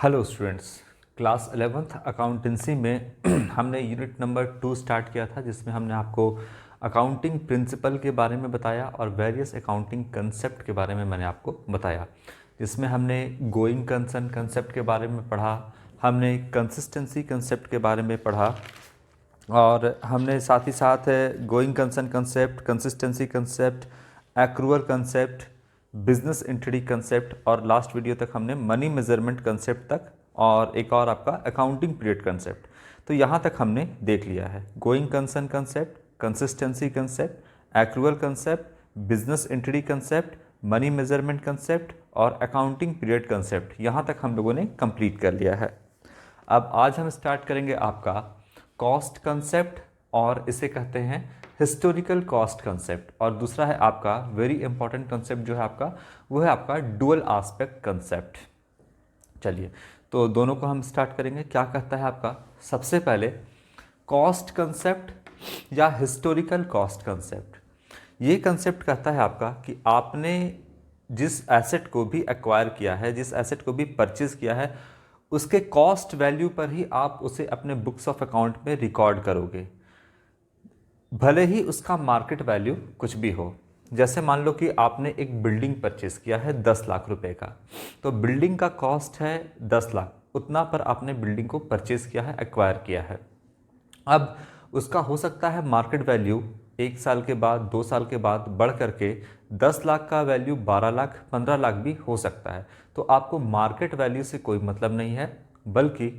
Hello students, class 11th accountancy में हमने unit number 2 start किया था, जिसमें हमने आपको अकाउंटिंग प्रिंसिपल के बारे में बताया और वेरियस अकाउंटिंग कंसेप्ट के बारे में मैंने आपको बताया, जिसमें हमने गोइंग कंसर्न कंसेप्ट के बारे में पढ़ा, हमने कंसिस्टेंसी कंसेप्ट के बारे में पढ़ा और हमने साथ ही साथ going concern concept, consistency concept, accrual concept, business entity concept और लास्ट वीडियो तक हमने मनी मेजरमेंट कंसेप्ट तक और एक और आपका अकाउंटिंग पीरियड कंसेप्ट। तो यहाँ तक हमने देख लिया है going concern concept, consistency concept, accrual concept, business entity concept, money measurement concept और अकाउंटिंग पीरियड कंसेप्ट। यहाँ तक हम लोगों ने कंप्लीट कर लिया है। अब आज हम स्टार्ट करेंगे आपका कॉस्ट कंसेप्ट और इसे कहते हैं हिस्टोरिकल कॉस्ट कंसेप्ट, और दूसरा है आपका वेरी इंपॉर्टेंट कंसेप्ट जो है आपका, वो है आपका डुअल एस्पेक्ट कंसेप्ट। चलिए, तो दोनों को हम स्टार्ट करेंगे। क्या कहता है आपका, सबसे पहले कॉस्ट कंसेप्ट या हिस्टोरिकल कॉस्ट कंसेप्ट। ये कंसेप्ट कहता है आपका कि आपने जिस एसेट को भी एक्वायर किया है, जिस एसेट को भी परचेज किया है, उसके कॉस्ट वैल्यू पर ही आप उसे अपने बुक्स ऑफ अकाउंट में रिकॉर्ड करोगे, भले ही उसका मार्केट वैल्यू कुछ भी हो। जैसे मान लो कि आपने एक बिल्डिंग परचेस किया है 10 लाख रुपए का, तो बिल्डिंग का कॉस्ट है 10 लाख, उतना पर आपने बिल्डिंग को परचेस किया है, एक्वायर किया है। अब उसका हो सकता है मार्केट वैल्यू 1 साल के बाद, 2 साल के बाद बढ़ करके 10 लाख का वैल्यू 12 लाख, 15 लाख भी हो सकता है। तो आपको मार्केट वैल्यू से कोई मतलब नहीं है, बल्कि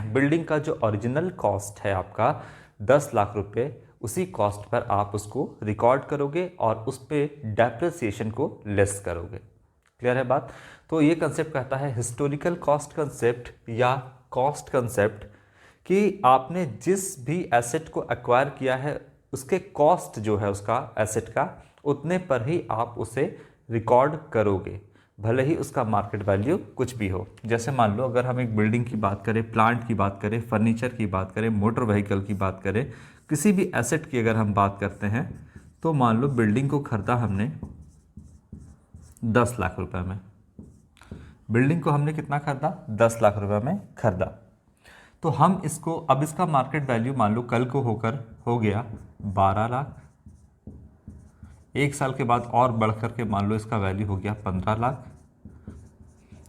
बिल्डिंग का जो ओरिजिनल कॉस्ट है आपका 10 लाख रुपए, उसी कॉस्ट पर आप उसको रिकॉर्ड करोगे और उस पर डेप्रिसिएशन को लेस करोगे। क्लियर है बात? तो ये कंसेप्ट कहता है हिस्टोरिकल कॉस्ट कंसेप्ट या कॉस्ट कंसेप्ट, कि आपने जिस भी एसेट को एक्वायर किया है उसके कॉस्ट जो है उसका एसेट का, उतने पर ही आप उसे रिकॉर्ड करोगे, भले ही उसका मार्केट वैल्यू कुछ भी हो। जैसे मान लो अगर हम एक बिल्डिंग की बात करें, प्लांट की बात करें, फर्नीचर की बात करें, मोटर व्हीकल की बात करें, किसी भी एसेट की अगर हम बात करते हैं, तो मान लो बिल्डिंग को खरीदा हमने 10 लाख रुपए में। बिल्डिंग को हमने कितना खरीदा? 10 लाख रुपए में खरीदा। तो हम इसको, अब इसका मार्केट वैल्यू मान लो कल को होकर हो गया 12 लाख, 1 साल के बाद और बढ़ करके मान लो इसका वैल्यू हो गया 15 लाख।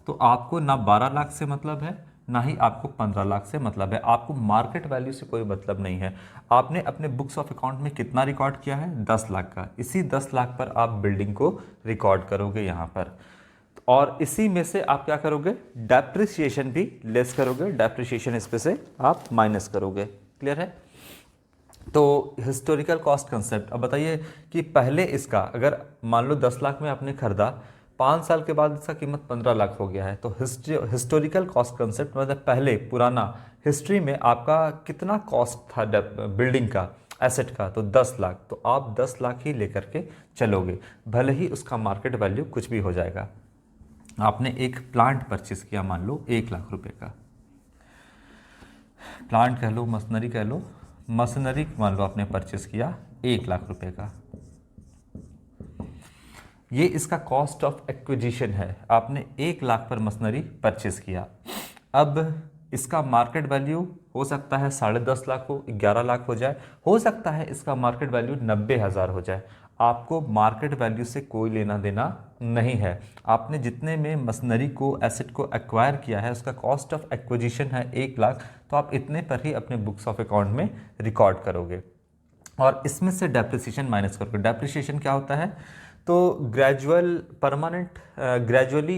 तो आपको ना 12 लाख से मतलब है, ना ही आपको 15 लाख से मतलब है। आपको मार्केट वैल्यू से कोई मतलब नहीं है। आपने अपने बुक्स ऑफ अकाउंट में कितना रिकॉर्ड किया है? 10 लाख का। इसी 10 लाख पर आप बिल्डिंग को रिकॉर्ड करोगे यहाँ पर, और इसी में से आप क्या करोगे? डेप्रिसिएशन भी लेस करोगे, डेप्रिसिएशन इस पे से आप माइनस करोगे। क्लियर है? तो हिस्टोरिकल कॉस्ट कंसेप्ट। अब बताइए कि पहले इसका अगर मान लो 10 लाख में आपने खरीदा, 5 साल के बाद इसका कीमत 15 लाख हो गया है, तो हिस्टोरिकल कॉस्ट कंसेप्ट मतलब पहले पुराना हिस्ट्री में आपका कितना कॉस्ट था बिल्डिंग का, एसेट का, तो 10 लाख। तो आप 10 लाख ही लेकर के चलोगे, भले ही उसका मार्केट वैल्यू कुछ भी हो जाएगा। आपने एक प्लांट परचेस किया मान लो 1 लाख रुपए का, प्लांट कह लो, मशीनरी कह लो, मशीनरी मान लो आपने परचेस किया 1 लाख रुपए का। ये इसका कॉस्ट ऑफ एक्विजिशन है, आपने 1 लाख पर मशीनरी परचेस किया। अब इसका मार्केट वैल्यू हो सकता है 10.5 लाख हो, 11 लाख हो जाए, हो सकता है इसका मार्केट वैल्यू 90,000 हो जाए। आपको मार्केट वैल्यू से कोई लेना देना नहीं है। आपने जितने में मशीनरी को, एसेट को एक्वायर किया है, उसका कॉस्ट ऑफ एक्विजिशन है 1 लाख, तो आप इतने पर ही अपने बुक्स ऑफ अकाउंट में रिकॉर्ड करोगे और इसमें से डेप्रिसिएशन माइनस करोगे। डेप्रिसिएशन क्या होता है? तो gradually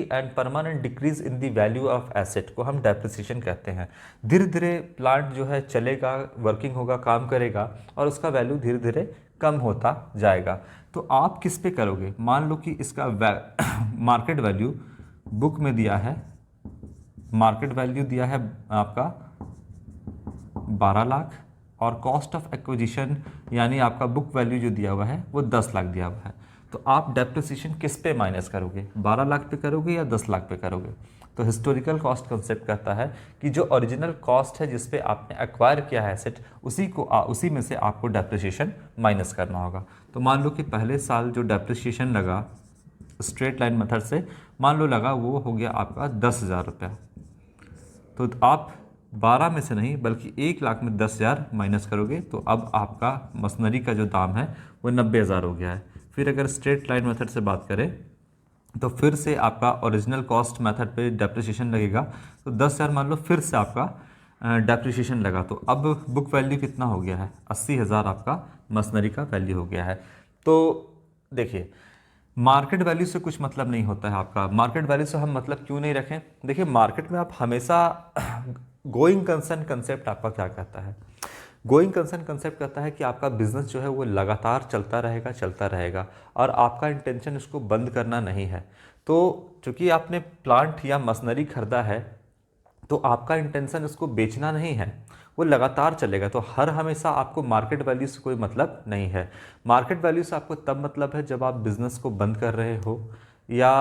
and permanent decrease in the value of asset को हम डेप्रिसिएशन कहते हैं। धीरे धीरे प्लांट जो है चलेगा, वर्किंग होगा, काम करेगा, और उसका वैल्यू धीरे धीरे कम होता जाएगा। तो आप किस पे करोगे? मान लो कि इसका मार्केट वैल्यू बुक में दिया है, मार्केट वैल्यू दिया है आपका 12 लाख, और कॉस्ट ऑफ एक्विजिशन यानी आपका बुक वैल्यू जो दिया हुआ है वो 10 लाख दिया हुआ है। तो आप डेप्रिसिएशन किस पे माइनस करोगे? 12 लाख पे करोगे या 10 लाख पे करोगे? तो हिस्टोरिकल कॉस्ट कंसेप्ट कहता है कि जो ओरिजिनल कॉस्ट है जिस पे आपने एक्वायर किया है एसेट, उसी में से आपको डेप्रिसिएशन माइनस करना होगा। तो मान लो कि पहले साल जो डेप्रिसिएशन लगा स्ट्रेट लाइन मेथड से, मान लो लगा वो हो गया आपका 10,000 रुपया। तो आप 12 में से नहीं बल्कि 1 लाख में 10,000 माइनस करोगे तो अब आपका मशीनरी का जो दाम है वो 90,000 हो गया है। फिर अगर स्ट्रेट लाइन मेथड से बात करें तो फिर से आपका ओरिजिनल कॉस्ट मेथड पे डेप्रिसिएशन लगेगा, तो 10,000 मान लो फिर से आपका डेप्रिसिएशन लगा, तो अब बुक वैल्यू कितना हो गया है, 80,000 आपका मशीनरी का वैल्यू हो गया है। तो देखिए मार्केट वैल्यू से कुछ मतलब नहीं होता है आपका। मार्केट वैल्यू से हम मतलब क्यों नहीं रखें, देखिए मार्केट में आप हमेशा गोइंग कंसर्न कंसेप्ट आपका क्या कहता है, गोइंग कंसर्न कंसेप्ट कहता है कि आपका बिजनेस जो है वो लगातार चलता रहेगा और आपका इंटेंशन इसको बंद करना नहीं है। तो चूंकि आपने प्लांट या मशीनरी खरीदा है तो आपका इंटेंशन इसको बेचना नहीं है, वो लगातार चलेगा। तो हर हमेशा आपको मार्केट वैल्यू से कोई मतलब नहीं है। मार्केट वैल्यू से आपको तब मतलब है जब आप बिज़नेस को बंद कर रहे हो या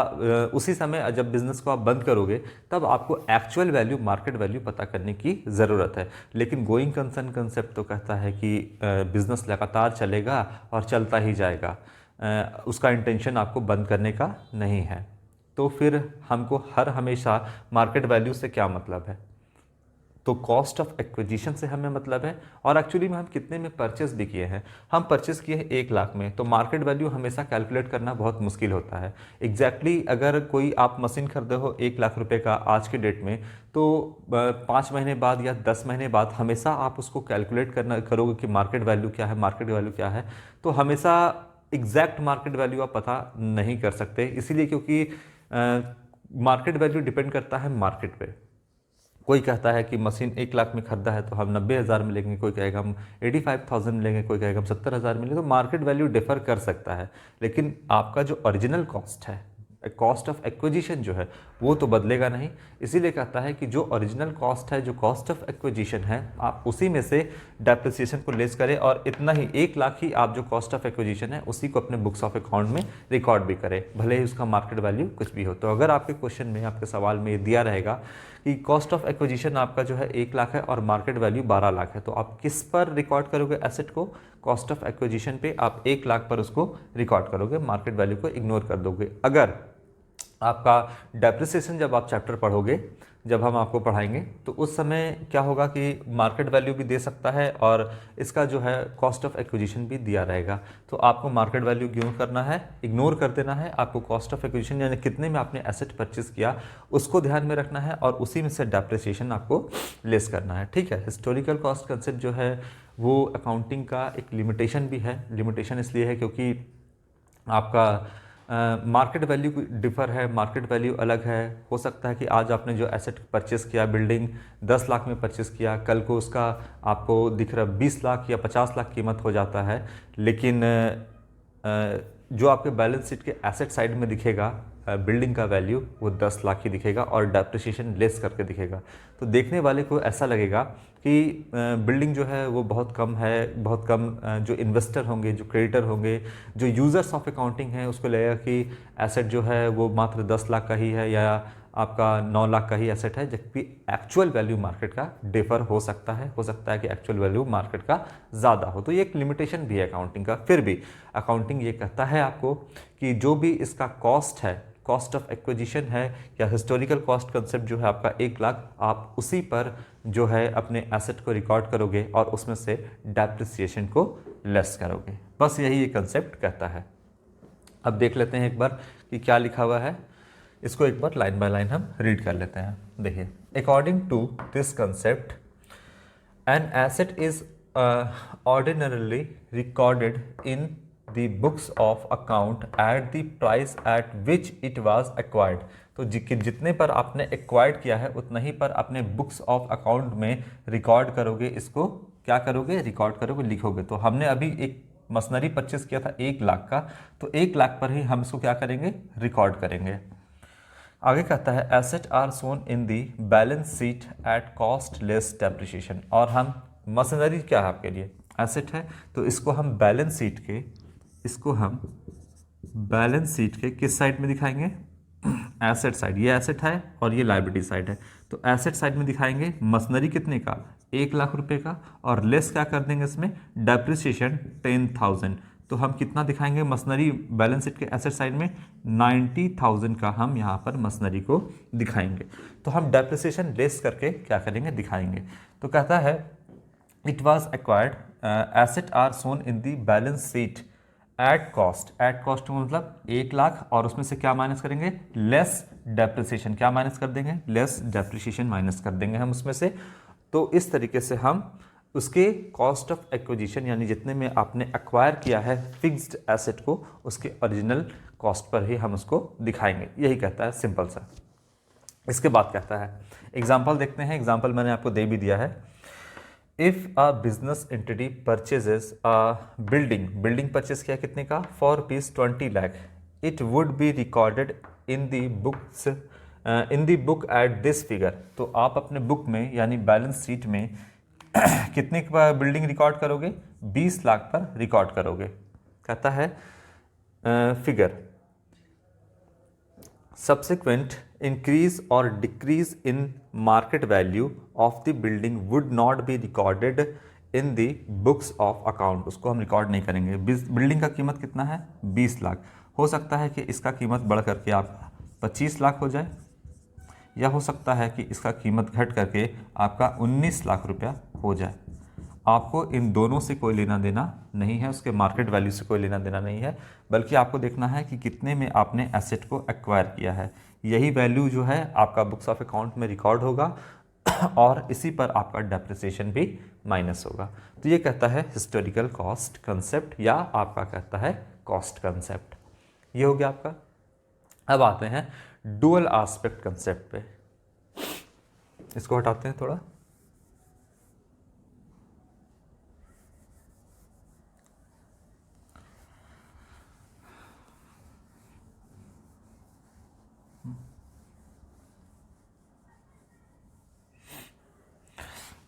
उसी समय जब बिज़नेस को आप बंद करोगे तब आपको एक्चुअल वैल्यू मार्केट वैल्यू पता करने की ज़रूरत है। लेकिन गोइंग कंसर्न कंसेप्ट तो कहता है कि बिज़नेस लगातार चलेगा और चलता ही जाएगा, उसका इंटेंशन आपको बंद करने का नहीं है। तो फिर हमको हर हमेशा मार्केट वैल्यू से क्या मतलब है, तो कॉस्ट ऑफ एक्विजिशन से हमें मतलब है। और एक्चुअली में हम कितने में परचेस भी किए हैं, हम परचेस किए हैं 1 लाख में, तो मार्केट वैल्यू हमेशा कैलकुलेट करना बहुत मुश्किल होता है। एग्जैक्टली अगर कोई आप मशीन खरीदे हो 1 लाख रुपए का आज के डेट में, तो 5 महीने बाद या 10 महीने बाद हमेशा आप उसको कैलकुलेट करोगे कि मार्केट वैल्यू क्या है, मार्केट वैल्यू क्या है, तो हमेशा एग्जैक्ट मार्केट वैल्यू आप पता नहीं कर सकते। इसीलिए क्योंकि मार्केट वैल्यू डिपेंड करता है मार्केट पे। कोई कहता है कि मशीन 1 लाख में खरीदा है तो हम 90,000 में लेंगे, कोई कहेगा हम 85,000 में लेंगे, कोई कहेगा हम 70,000 में लेंगे। तो मार्केट वैल्यू डिफर कर सकता है, लेकिन आपका जो ओरिजिनल कॉस्ट है, कॉस्ट ऑफ एक्विजिशन जो है वो तो बदलेगा नहीं। इसीलिए कहता है कि जो ओरिजिनल कॉस्ट है, जो कॉस्ट ऑफ एक्विजिशन है, आप उसी में से डेप्रिसिएशन को लेस करें और इतना ही 1 लाख ही आप जो कॉस्ट ऑफ एक्विजिशन है उसी को अपने बुक्स ऑफ अकाउंट में रिकॉर्ड भी करें, भले ही उसका मार्केट वैल्यू कुछ भी हो। तो अगर आपके क्वेश्चन में, आपके सवाल में ये दिया रहेगा कि कॉस्ट ऑफ एक्विजिशन आपका जो है 1 लाख है और मार्केट वैल्यू 12 लाख है, तो आप किस पर रिकॉर्ड करोगे एसेट को, कॉस्ट ऑफ एक्विजिशन पे आप 1 लाख पर उसको रिकॉर्ड करोगे, मार्केट वैल्यू को इग्नोर कर दोगे। अगर आपका डेप्रिसिएशन जब आप चैप्टर पढ़ोगे, जब हम आपको पढ़ाएंगे, तो उस समय क्या होगा कि मार्केट वैल्यू भी दे सकता है और इसका जो है कॉस्ट ऑफ एक्विजिशन भी दिया रहेगा। तो आपको मार्केट वैल्यू क्यों करना है, इग्नोर कर देना है। आपको कॉस्ट ऑफ एक्विजिशन यानी कितने में आपने एसेट परचेज किया उसको ध्यान में रखना है और उसी में से डेप्रिसिएशन आपको लेस करना है। ठीक है, हिस्टोरिकल कॉस्ट कंसेप्ट जो है वो अकाउंटिंग का एक लिमिटेशन भी है। लिमिटेशन इसलिए है क्योंकि आपका मार्केट वैल्यू डिफर है, मार्केट वैल्यू अलग है। हो सकता है कि आज आपने जो एसेट परचेस किया, बिल्डिंग 10 लाख में परचेस किया, कल को उसका आपको दिख रहा 20 लाख या 50 लाख कीमत हो जाता है, लेकिन जो आपके बैलेंस शीट के एसेट साइड में दिखेगा बिल्डिंग का वैल्यू वो 10 लाख ही दिखेगा और डेप्रिसिएशन लेस करके दिखेगा। तो देखने वाले को ऐसा लगेगा कि बिल्डिंग जो है वो बहुत कम है, बहुत कम। जो इन्वेस्टर होंगे, जो क्रेडिटर होंगे, जो यूज़र्स ऑफ अकाउंटिंग है, उसको लगेगा कि एसेट जो है वो मात्र 10 लाख का ही है या आपका 9 लाख का ही एसेट है, जबकि एक्चुअल वैल्यू मार्केट का डिफर हो सकता है कि एक्चुअल वैल्यू मार्केट का ज़्यादा हो। तो ये एक लिमिटेशन भी है अकाउंटिंग का। फिर भी अकाउंटिंग ये कहता है आपको कि जो भी इसका कॉस्ट है, कॉस्ट ऑफ एक्विजिशन है या हिस्टोरिकल कॉस्ट कंसेप्ट जो है आपका 1 लाख, आप उसी पर जो है अपने एसेट को रिकॉर्ड करोगे और उसमें से डेप्रिसिएशन को लेस करोगे। बस यही ये कंसेप्ट कहता है। अब देख लेते हैं एक बार कि क्या लिखा हुआ है, इसको एक बार लाइन बाय लाइन हम रीड कर लेते हैं। देखिए, according to this concept an asset is ordinarily recorded in the books of account at the price at which it was acquired। तो जितने पर आपने एक्वायर्ड किया है उतना ही पर अपने बुक्स ऑफ अकाउंट में रिकॉर्ड करोगे। इसको क्या करोगे, रिकॉर्ड करोगे, लिखोगे। तो हमने अभी एक मशीनरी परचेस किया था 1 लाख का, तो 1 लाख पर ही हम इसको क्या करेंगे, रिकॉर्ड करेंगे। आगे कहता है asset are shown in the balance sheet at cost less depreciation. और हम मशीनरी क्या है आपके लिए एसेट है, तो इसको हम बैलेंस शीट के किस साइड में दिखाएंगे, एसेट साइड। ये एसेट है और ये लायबिलिटी साइड है, तो एसेट साइड में दिखाएंगे मशीनरी कितने का, 1 लाख रुपए का, और लेस क्या कर देंगे इसमें, डेप्रिसिएशन 10,000। तो हम कितना दिखाएंगे मशीनरी बैलेंस शीट के एसेट साइड में 90,000 का हम यहाँ पर मशीनरी को दिखाएंगे। तो हम डेप्रिसिएशन लेस करके क्या करेंगे दिखाएंगे। तो कहता है it was acquired asset are shown in the balance sheet at cost मतलब 1 लाख, और उसमें से क्या माइनस करेंगे लेस डेप्रिसिएशन, क्या माइनस कर देंगे लेस डेप्रिसिएशन माइनस कर देंगे हम उसमें से। तो इस तरीके से हम उसके कॉस्ट ऑफ एक्विजिशन यानी जितने में आपने एक्वायर किया है फिक्स्ड एसेट को उसके ओरिजिनल कॉस्ट पर ही हम उसको दिखाएंगे, यही कहता है सिंपल सा। इसके बाद कहता है एग्जाम्पल देखते हैं, एग्जाम्पल मैंने आपको दे भी दिया है। If a business entity purchases a building purchase किया कितने का for rupees 20 lakh, it would be recorded in the books in the book at this figure. तो आप अपने बुक में यानी बैलेंस शीट में कितने बिल्डिंग रिकॉर्ड करोगे 20 लाख पर रिकॉर्ड करोगे। कहता है फिगर सब्सिक्वेंट इंक्रीज और decrease in market value of the building would not be recorded in the books of account, उसको हम रिकॉर्ड नहीं करेंगे। बिल्डिंग का कीमत कितना है 20 लाख, हो सकता है कि इसका कीमत बढ़ करके आपका 25 लाख हो जाए, या हो सकता है कि इसका कीमत घट करके आपका 19 लाख रुपया हो जाए। आपको इन दोनों से कोई लेना देना नहीं है, उसके मार्केट वैल्यू से कोई लेना देना नहीं है, बल्कि आपको देखना है कि कितने में आपने एसेट को एक्वायर किया है। यही वैल्यू जो है आपका बुक्स ऑफ अकाउंट में रिकॉर्ड होगा और इसी पर आपका डेप्रिसिएशन भी माइनस होगा। तो ये कहता है हिस्टोरिकल कॉस्ट कंसेप्ट या आपका कहता है कॉस्ट कंसेप्ट। ये हो गया आपका। अब आते हैं डुअल एस्पेक्ट कंसेप्ट पे, इसको हटाते हैं थोड़ा।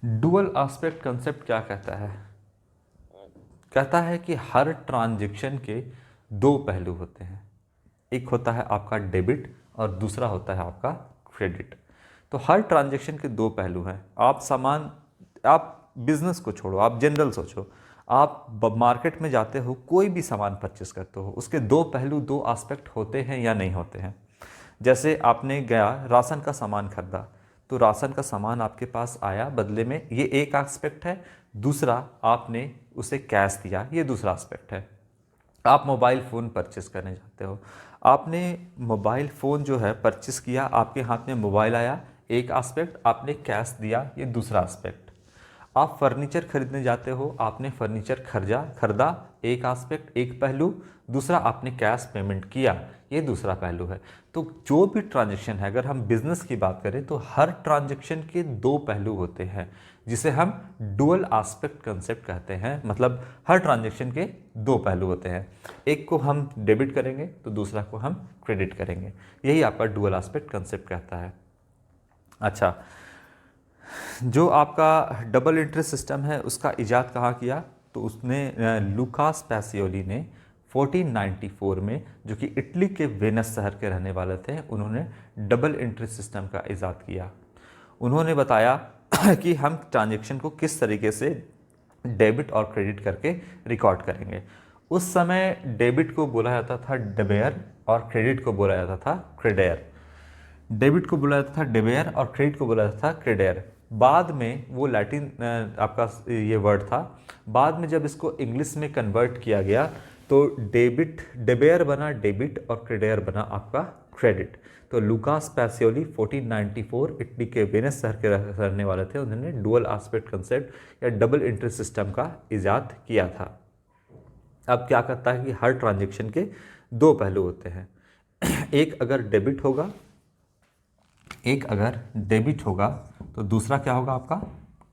डुअल एस्पेक्ट कंसेप्ट क्या कहता है? कहता है कि हर ट्रांजैक्शन के दो पहलू होते हैं, एक होता है आपका डेबिट और दूसरा होता है आपका क्रेडिट। तो हर ट्रांजैक्शन के दो पहलू हैं। आप बिजनेस को छोड़ो, आप जनरल सोचो, आप मार्केट में जाते हो, कोई भी सामान परचेस करते हो, उसके दो पहलू, दो एस्पेक्ट होते हैं या नहीं होते हैं। जैसे आपने गया राशन का सामान खरीदा, तो राशन का सामान आपके पास आया, बदले में ये एक एस्पेक्ट है। दूसरा, आपने उसे कैश दिया, ये दूसरा एस्पेक्ट है। आप मोबाइल फ़ोन परचेस करने जाते हो, आपने मोबाइल फ़ोन जो है परचेस किया, आपके हाथ में मोबाइल आया, एक एस्पेक्ट, आपने कैश दिया, ये दूसरा एस्पेक्ट। आप फर्नीचर खरीदने जाते हो, आपने फर्नीचर खरीदा, एक एस्पेक्ट, एक पहलू। दूसरा, आपने कैश पेमेंट किया, ये दूसरा पहलू है। तो जो भी ट्रांजैक्शन है, अगर हम बिजनेस की बात करें तो हर ट्रांजैक्शन के दो पहलू होते हैं, जिसे हम डुअल एस्पेक्ट कंसेप्ट कहते हैं। मतलब हर ट्रांजैक्शन के दो पहलू होते हैं, एक को हम डेबिट करेंगे तो दूसरा को हम क्रेडिट करेंगे। यही आपका डुअल एस्पेक्ट कंसेप्ट कहता है। अच्छा, जो आपका डबल इंटरेस्ट सिस्टम है उसका इजाद कहाँ किया? तो उसने लुकास पैसियोली ने 1494 में, जो कि इटली के वेनिस शहर के रहने वाले थे, उन्होंने डबल इंटरेस्ट सिस्टम का इजाद किया। उन्होंने बताया कि हम ट्रांजैक्शन को किस तरीके से डेबिट और क्रेडिट करके रिकॉर्ड करेंगे। उस समय डेबिट को बोला जाता था डेबेयर और क्रेडिट को बोला जाता था क्रेडेयर। डेबिट को बोला जाता था डेबेयर और क्रेडिट को बोला जाता था क्रेडेयर। बाद में वो लैटिन आपका ये वर्ड था, बाद में जब इसको इंग्लिश में कन्वर्ट किया गया तो डेबेयर बना डेबिट और क्रेडेयर बना आपका क्रेडिट। तो लुकास पैसियोली 1494 इटली के वेनिस शहर के रहने वाले थे, उन्होंने डुअल एस्पेक्ट कंसेप्ट या डबल इंटरेस्ट सिस्टम का इजाद किया था। अब क्या करता है कि हर ट्रांजैक्शन के दो पहलू होते हैं, एक अगर डेबिट होगा तो दूसरा क्या होगा आपका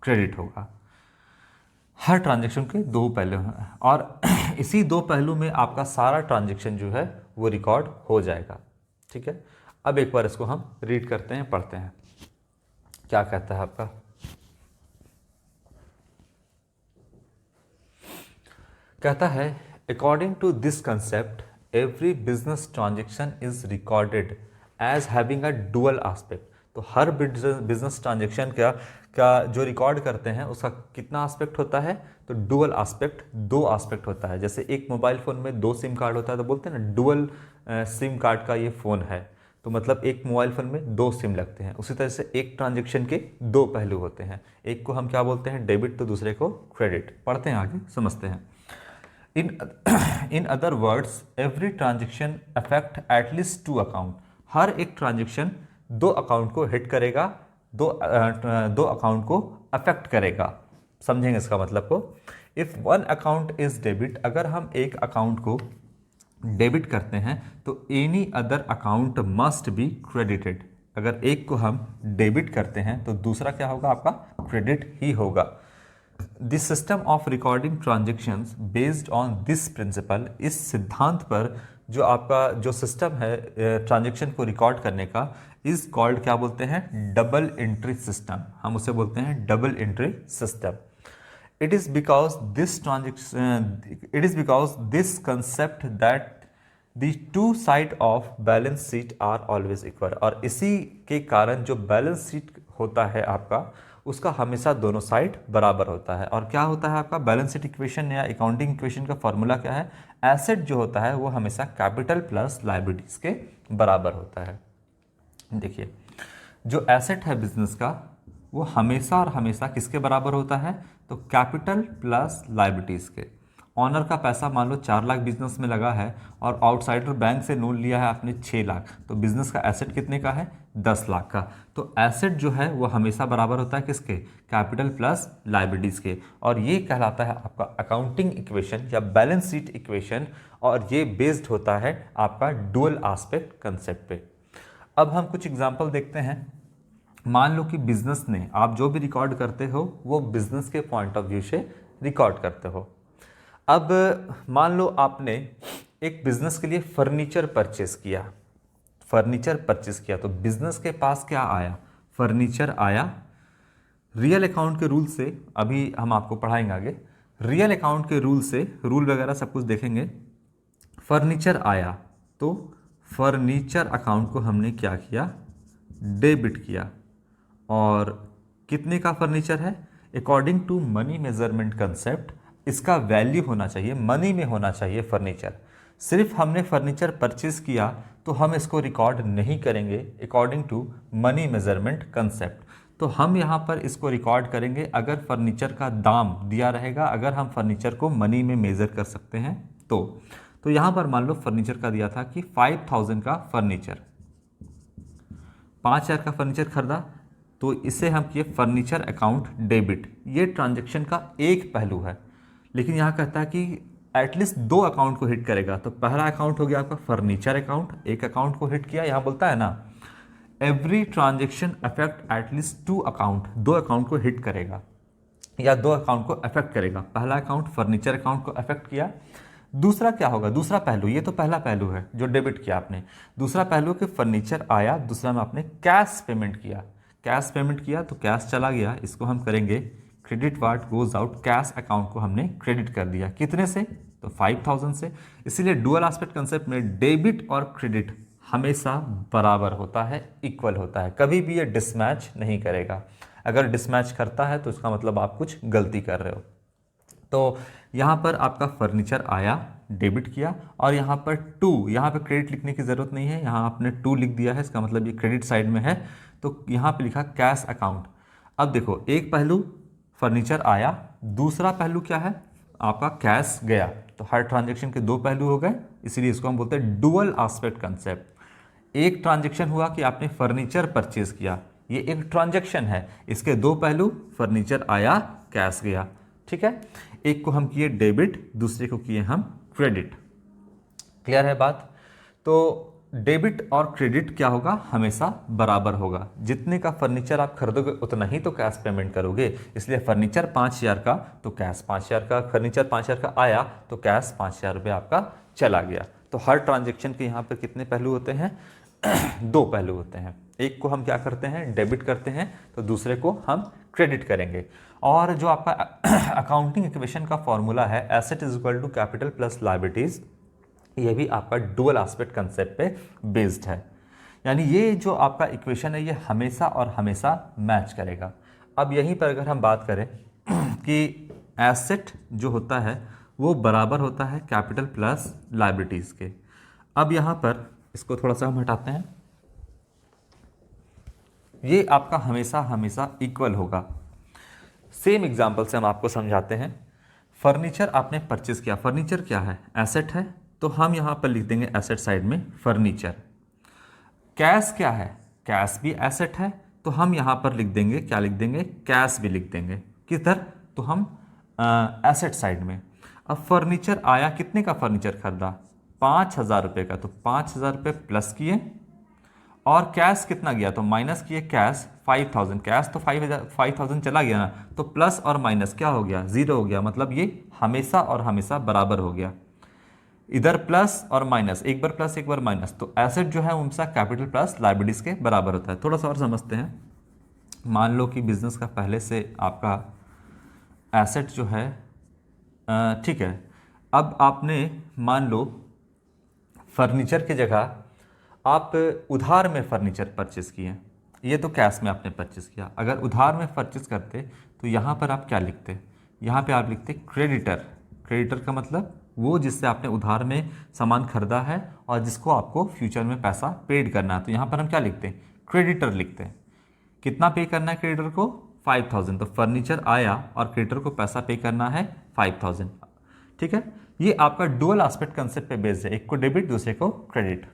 क्रेडिट होगा। हर ट्रांजैक्शन के दो पहलू हैं और इसी दो पहलू में आपका सारा ट्रांजैक्शन जो है वो रिकॉर्ड हो जाएगा। ठीक है, अब एक बार इसको हम रीड करते हैं, पढ़ते हैं क्या कहता है आपका। कहता है according to this concept every business transaction is recorded as having a dual aspect. तो हर बिजनेस ट्रांजेक्शन का जो रिकॉर्ड करते हैं उसका कितना एस्पेक्ट होता है, तो डुअल एस्पेक्ट, 2 एस्पेक्ट होता है। जैसे एक मोबाइल फ़ोन में 2 सिम कार्ड होता है तो बोलते हैं ना डुअल सिम कार्ड का ये फ़ोन है, तो मतलब एक मोबाइल फ़ोन में 2 सिम लगते हैं। उसी तरह से एक ट्रांजेक्शन के 2 पहलू होते हैं, एक को हम क्या बोलते हैं डेबिट, तो दूसरे को क्रेडिट। पढ़ते हैं आगे, समझते हैं। In other words every transaction affect at least 2 account, हर एक ट्रांजेक्शन 2 अकाउंट को हिट करेगा, दो अकाउंट को अफेक्ट करेगा। समझेंगे इसका मतलब को। If one account is debit, अगर हम एक अकाउंट को डेबिट करते हैं तो any other account must be credited, अगर एक को हम डेबिट करते हैं तो दूसरा क्या होगा, आपका क्रेडिट ही होगा। This system of recording transactions based on this principle, इस सिद्धांत पर जो आपका जो सिस्टम है ट्रांजेक्शन को रिकॉर्ड करने का, इज कॉल्ड क्या बोलते हैं, डबल एंट्री सिस्टम। हम उसे बोलते हैं double entry system. It is because this concept that the two side of balance sheet are always equal, और इसी के कारण जो बैलेंस शीट होता है आपका, उसका हमेशा दोनों साइड बराबर होता है। और क्या होता है आपका बैलेंस शीट इक्वेशन या अकाउंटिंग इक्वेशन का फॉर्मूला क्या है, एसेट जो होता है वो हमेशा कैपिटल प्लस लायबिलिटीज के बराबर होता है। देखिए जो एसेट है बिजनेस का वो हमेशा और हमेशा किसके बराबर होता है, तो कैपिटल प्लस लायबिलिटीज के। ऑनर का पैसा मान लो 4 लाख बिजनेस में लगा है और आउटसाइडर बैंक से लोन लिया है आपने 6 लाख, तो बिजनेस का एसेट कितने का है, 10 लाख का। तो एसेट जो है वो हमेशा बराबर होता है किसके, कैपिटल प्लस लायबिलिटीज के। और ये कहलाता है आपका अकाउंटिंग इक्वेशन या बैलेंस शीट इक्वेशन, और ये बेस्ड होता है आपका डुअल एस्पेक्ट कंसेप्ट पे। अब हम कुछ एग्जाम्पल देखते हैं। मान लो कि बिजनेस ने, आप जो भी रिकॉर्ड करते हो वो बिजनेस के पॉइंट ऑफ व्यू से रिकॉर्ड करते हो। अब मान लो आपने एक बिजनेस के लिए फर्नीचर परचेस किया, तो बिजनेस के पास क्या आया, फर्नीचर आया। रियल अकाउंट के रूल से, अभी हम आपको पढ़ाएंगे आगे, रियल अकाउंट के रूल से, रूल वगैरह सब कुछ देखेंगे। फर्नीचर आया तो फर्नीचर अकाउंट को हमने क्या किया, डेबिट किया। और कितने का फर्नीचर है, according to money measurement concept इसका वैल्यू होना चाहिए, मनी में होना चाहिए फर्नीचर। सिर्फ हमने फर्नीचर परचेज किया तो हम इसको रिकॉर्ड नहीं करेंगे according to money measurement concept. तो हम यहाँ पर इसको रिकॉर्ड करेंगे अगर फर्नीचर का दाम दिया रहेगा, अगर हम फर्नीचर को मनी में मेज़र कर सकते हैं तो यहाँ पर मान लो फर्नीचर का दिया था कि 5000 का फर्नीचर, 5000 का फर्नीचर खरीदा, तो इसे हम किए फर्नीचर अकाउंट डेबिट। ये ट्रांजैक्शन का एक पहलू है, लेकिन यहाँ कहता है कि एटलीस्ट 2 अकाउंट को हिट करेगा। तो पहला अकाउंट हो गया आपका फर्नीचर अकाउंट, एक अकाउंट को हिट किया। यहाँ बोलता है ना every transaction affect at least 2 account, 2 account को हिट करेगा या 2 अकाउंट को अफेक्ट करेगा। पहला अकाउंट फर्नीचर अकाउंट को अफेक्ट किया। दूसरा क्या होगा, दूसरा पहलू, ये तो पहला पहलू है जो डेबिट किया आपने। दूसरा पहलू कि फर्नीचर आया, दूसरा में आपने कैश पेमेंट किया। कैश पेमेंट किया तो कैश चला गया, इसको हम करेंगे credit ward goes out, cash account को हमने क्रेडिट कर दिया। कितने से, तो 5000 से। इसीलिए डुअल एस्पेक्ट कंसेप्ट में डेबिट और क्रेडिट हमेशा बराबर होता है, इक्वल होता है, कभी भी ये डिसमैच नहीं करेगा। अगर डिसमैच करता है तो इसका मतलब आप कुछ गलती कर रहे हो। तो यहाँ पर आपका फर्नीचर आया, डेबिट किया, और यहाँ पर 2, यहाँ पर क्रेडिट लिखने की ज़रूरत नहीं है, यहाँ आपने 2 लिख दिया है, इसका मतलब ये क्रेडिट साइड में है। तो यहाँ पे लिखा कैश अकाउंट। अब देखो एक पहलू फर्नीचर आया, दूसरा पहलू क्या है आपका कैश गया, तो हर ट्रांजैक्शन के 2 पहलू हो गए, इसीलिए इसको हम बोलते हैं डुअल एस्पेक्ट कंसेप्ट। एक ट्रांजैक्शन हुआ कि आपने फर्नीचर परचेज किया, ये एक ट्रांजैक्शन है, इसके 2 पहलू, फर्नीचर आया, कैश गया, ठीक है। एक को हम किए डेबिट, दूसरे को किए हम क्रेडिट। क्लियर है बात। तो डेबिट और क्रेडिट क्या होगा, हमेशा बराबर होगा। जितने का फर्नीचर आप खरीदोगे उतना ही तो कैश पेमेंट करोगे, इसलिए फर्नीचर 5000 का तो कैश 5000 का, फर्नीचर 5000 का आया तो कैश 5000 रुपये आपका चला गया। तो हर ट्रांजैक्शन के यहाँ पर कितने पहलू होते हैं 2 पहलू होते हैं। एक को हम क्या करते हैं, डेबिट करते हैं, तो दूसरे को हम क्रेडिट करेंगे। और जो आपका अकाउंटिंग इक्वेशन का फॉर्मूला है asset is equal to capital plus liabilities, ये भी आपका डुअल एस्पेक्ट कंसेप्ट पे बेस्ड है। यानी ये जो आपका इक्वेशन है ये हमेशा और हमेशा मैच करेगा। अब यहीं पर अगर हम बात करें कि एसेट जो होता है वो बराबर होता है कैपिटल प्लस लायबिलिटीज़ के। अब यहाँ पर इसको थोड़ा सा हम हटाते हैं, ये आपका हमेशा हमेशा इक्वल होगा। सेम एग्जांपल से हम आपको समझाते हैं। फर्नीचर आपने परचेज किया, फर्नीचर क्या है, एसेट है, तो हम यहाँ पर लिख देंगे एसेट साइड में फर्नीचर। कैश क्या है, कैश भी एसेट है, तो हम यहाँ पर लिख देंगे, क्या लिख देंगे, कैश भी लिख देंगे। किधर, तो हम एसेट साइड में। अब फर्नीचर आया, कितने का फर्नीचर खरीदा, 5,000 रुपये का, तो 5,000 रुपये प्लस किए, और कैश कितना गया, तो माइनस किए कैश 5,000, कैश तो 5,000 चला गया ना, तो प्लस और माइनस क्या हो गया, 0 हो गया, मतलब ये हमेशा और हमेशा बराबर हो गया। इधर प्लस और माइनस, एक बार प्लस एक बार माइनस, तो एसेट जो है हमेशा कैपिटल प्लस लायबिलिटीज के बराबर होता है। थोड़ा सा और समझते हैं। मान लो कि बिजनेस का पहले से आपका एसेट जो है ठीक है, अब आपने मान लो फर्नीचर की जगह आप उधार में फर्नीचर परचेस किए, ये तो कैश में आपने परचेस किया। अगर उधार में परचेस करते तो यहाँ पर आप क्या लिखते, यहाँ पे आप लिखते क्रेडिटर। क्रेडिटर का मतलब वो जिससे आपने उधार में सामान खरीदा है और जिसको आपको फ्यूचर में पैसा पेड करना है, तो यहाँ पर हम क्या लिखते हैं, क्रेडिटर लिखते हैं। कितना पे करना है क्रेडिटर को, 5,000, तो फर्नीचर आया और क्रेडिटर को पैसा पे करना है 5,000। ठीक है, ये आपका डुअल एस्पेक्ट कंसेप्ट पे बेस्ड है, एक को डेबिट दूसरे को क्रेडिट।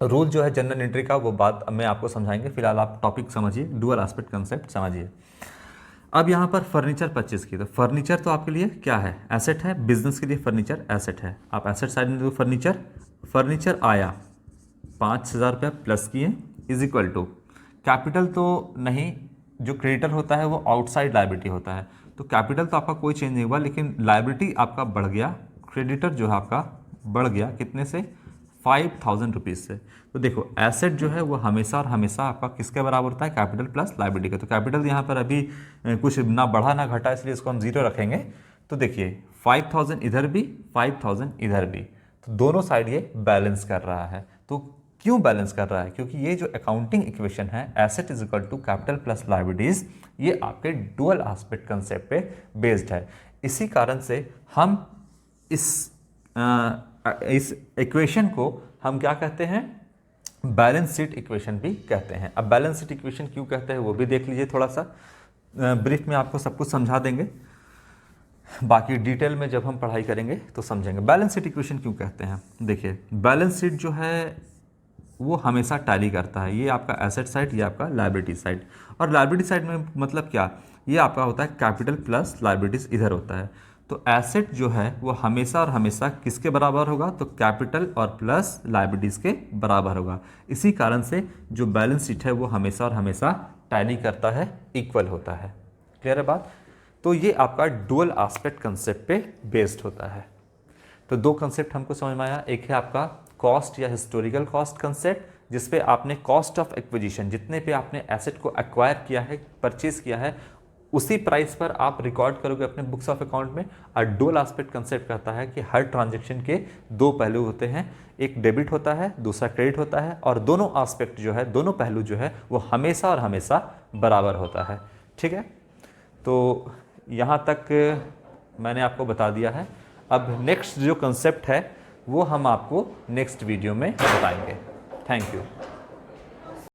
रूल जो है जनरल एंट्री का वो बात मैं आपको समझाएंगे, फिलहाल आप टॉपिक समझिए, डुअल एस्पेक्ट कंसेप्ट समझिए। अब यहाँ पर फर्नीचर परचेज की, तो फर्नीचर तो आपके लिए क्या है, एसेट है, बिजनेस के लिए फर्नीचर एसेट है। आप एसेट साइड में दो फर्नीचर आया 5,000 रुपया प्लस किए इज इक्वल टू कैपिटल, तो नहीं, जो क्रेडिटर होता है वो आउटसाइड लायबिलिटी होता है, तो कैपिटल तो आपका कोई चेंज नहीं हुआ, लेकिन लायबिलिटी आपका बढ़ गया, क्रेडिटर जो है आपका बढ़ गया कितने से, 5,000 रुपीज़ से। तो देखो एसेट जो है वो हमेशा और हमेशा आपका किसके बराबर होता है, कैपिटल प्लस लायबिलिटी का। तो कैपिटल यहाँ पर अभी कुछ ना बढ़ा ना घटा, इसलिए इसको हम 0 रखेंगे। तो देखिए 5,000 इधर भी, 5,000 इधर भी, तो दोनों साइड ये बैलेंस कर रहा है। तो क्यों बैलेंस कर रहा है, क्योंकि ये जो अकाउंटिंग इक्वेशन है asset is equal to capital plus liabilities, ये आपके डुअल एस्पेक्ट कंसेप्ट पे बेस्ड है। इसी कारण से हम इस इक्वेशन को हम क्या कहते हैं, बैलेंस शीट इक्वेशन भी कहते हैं। अब बैलेंस शीट इक्वेशन क्यों कहते हैं वो भी देख लीजिए, थोड़ा सा ब्रीफ में आपको सब कुछ समझा देंगे, बाकी डिटेल में जब हम पढ़ाई करेंगे तो समझेंगे। बैलेंस शीट इक्वेशन क्यों कहते हैं, देखिए बैलेंस शीट जो है वो हमेशा टैली करता है, ये आपका एसेट साइड, ये आपका लायबिलिटी साइड। और लायबिलिटी साइड में मतलब क्या, ये आपका होता है कैपिटल प्लस लायबिलिटीज इधर होता है। तो एसेट जो है वो हमेशा और हमेशा किसके बराबर होगा, तो कैपिटल और प्लस लायबिलिटीज के बराबर होगा। इसी कारण से जो बैलेंस शीट है वो हमेशा और हमेशा टैली करता है, इक्वल होता है। क्लियर है बात। तो ये आपका डुअल एस्पेक्ट कंसेप्ट पे बेस्ड होता है। तो दो कंसेप्ट हमको समझ में आया, एक है आपका कॉस्ट या हिस्टोरिकल कॉस्ट कंसेप्ट, जिसपे आपने कॉस्ट ऑफ एक्विजिशन, जितने पे आपने एसेट को एक्वायर किया है, परचेज किया है, उसी प्राइस पर आप रिकॉर्ड करोगे अपने बुक्स ऑफ अकाउंट में। और डुअल एस्पेक्ट कंसेप्ट कहता है कि हर ट्रांजैक्शन के दो पहलू होते हैं, एक डेबिट होता है, दूसरा क्रेडिट होता है, और दोनों एस्पेक्ट जो है, दोनों पहलू जो है वो हमेशा और हमेशा बराबर होता है। ठीक है, तो यहाँ तक मैंने आपको बता दिया है। अब नेक्स्ट जो कंसेप्ट है वो हम आपको नेक्स्ट वीडियो में बताएंगे। Thank you.